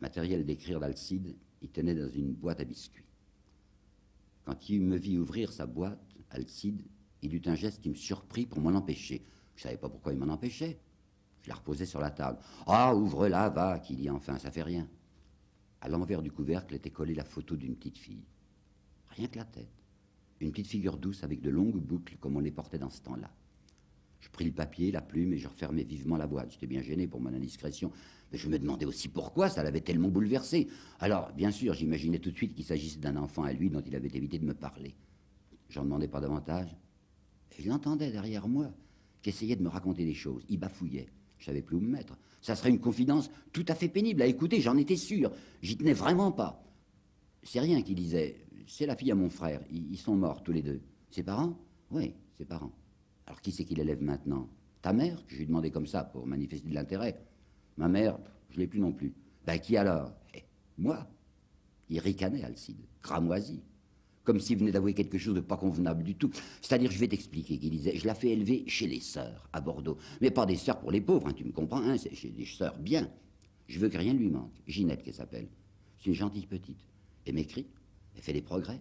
matériel d'écrire d'Alcide, il tenait dans une boîte à biscuits. Quand il me vit ouvrir sa boîte, Alcide, il eut un geste qui me surprit pour m'en empêcher. Je ne savais pas pourquoi il m'en empêchait. Je la reposais sur la table. « Ah, ouvre-la, va !» qu'il dit enfin, ça fait rien. À l'envers du couvercle était collée la photo d'une petite fille. Rien que la tête. Une petite figure douce avec de longues boucles comme on les portait dans ce temps-là. Je pris le papier, la plume et je refermai vivement la boîte. J'étais bien gêné pour mon indiscrétion. Mais je me demandais aussi pourquoi ça l'avait tellement bouleversé. Alors, bien sûr, j'imaginais tout de suite qu'il s'agissait d'un enfant à lui dont il avait évité de me parler. J'en demandais pas davantage. Et je l'entendais derrière moi, qui essayait de me raconter des choses. Il bafouillait. Je savais plus où me mettre. Ça serait une confidence tout à fait pénible à écouter, j'en étais sûr. J'y tenais vraiment pas. C'est rien qu'il disait. C'est la fille à mon frère. Ils sont morts tous les deux. Ses parents? Oui, ses parents. Alors qui c'est qui l'élève maintenant? Ta mère? Je lui ai demandé comme ça pour manifester de l'intérêt. Ma mère, je l'ai plus non plus. Ben qui alors? Moi. Il ricanait, Alcide, cramoisi. Comme s'il venait d'avouer quelque chose de pas convenable du tout. C'est-à-dire, je vais t'expliquer, qu'il disait, je la fais élever chez les sœurs, à Bordeaux. Mais pas des sœurs pour les pauvres, hein, tu me comprends, hein, c'est chez des sœurs bien. Je veux que rien ne lui manque. Ginette, qu'elle s'appelle. C'est une gentille petite. Elle m'écrit, elle fait des progrès.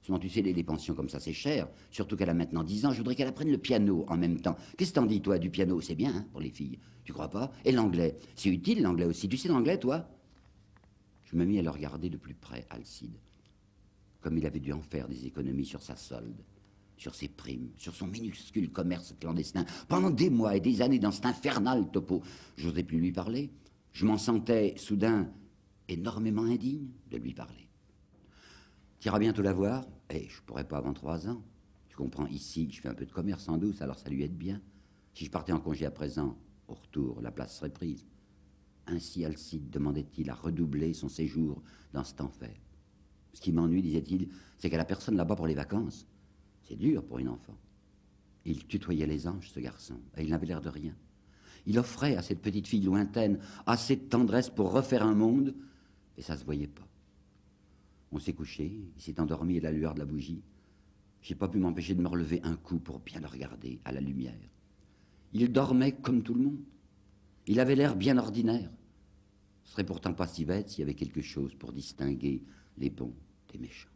Sinon, tu sais, les pensions comme ça, c'est cher. Surtout qu'elle a maintenant 10 ans, je voudrais qu'elle apprenne le piano en même temps. Qu'est-ce que t'en dis, toi, du piano? C'est bien, hein, pour les filles. Tu crois pas? Et l'anglais? C'est utile, l'anglais aussi. Tu sais l'anglais, toi? Je me mis à le regarder de plus près, Alcide. Comme il avait dû en faire des économies sur sa solde, sur ses primes, sur son minuscule commerce clandestin, pendant des mois et des années dans cet infernal topo. J'osais plus lui parler. Je m'en sentais soudain énormément indigne de lui parler. Tu iras bientôt la voir? Je pourrais pas avant 3 ans. Tu comprends, ici, je fais un peu de commerce en douce, alors ça lui aide bien. Si je partais en congé à présent, au retour, la place serait prise. Ainsi Alcide demandait-il à redoubler son séjour dans cet enfer. Ce qui m'ennuie, disait-il, c'est qu'elle a personne là-bas pour les vacances. C'est dur pour une enfant. Il tutoyait les anges, ce garçon, et il n'avait l'air de rien. Il offrait à cette petite fille lointaine assez de tendresse pour refaire un monde, et ça se voyait pas. On s'est couché, il s'est endormi à la lueur de la bougie. J'ai pas pu m'empêcher de me relever un coup pour bien le regarder à la lumière. Il dormait comme tout le monde. Il avait l'air bien ordinaire. Ce serait pourtant pas si bête s'il y avait quelque chose pour distinguer les bons des méchants.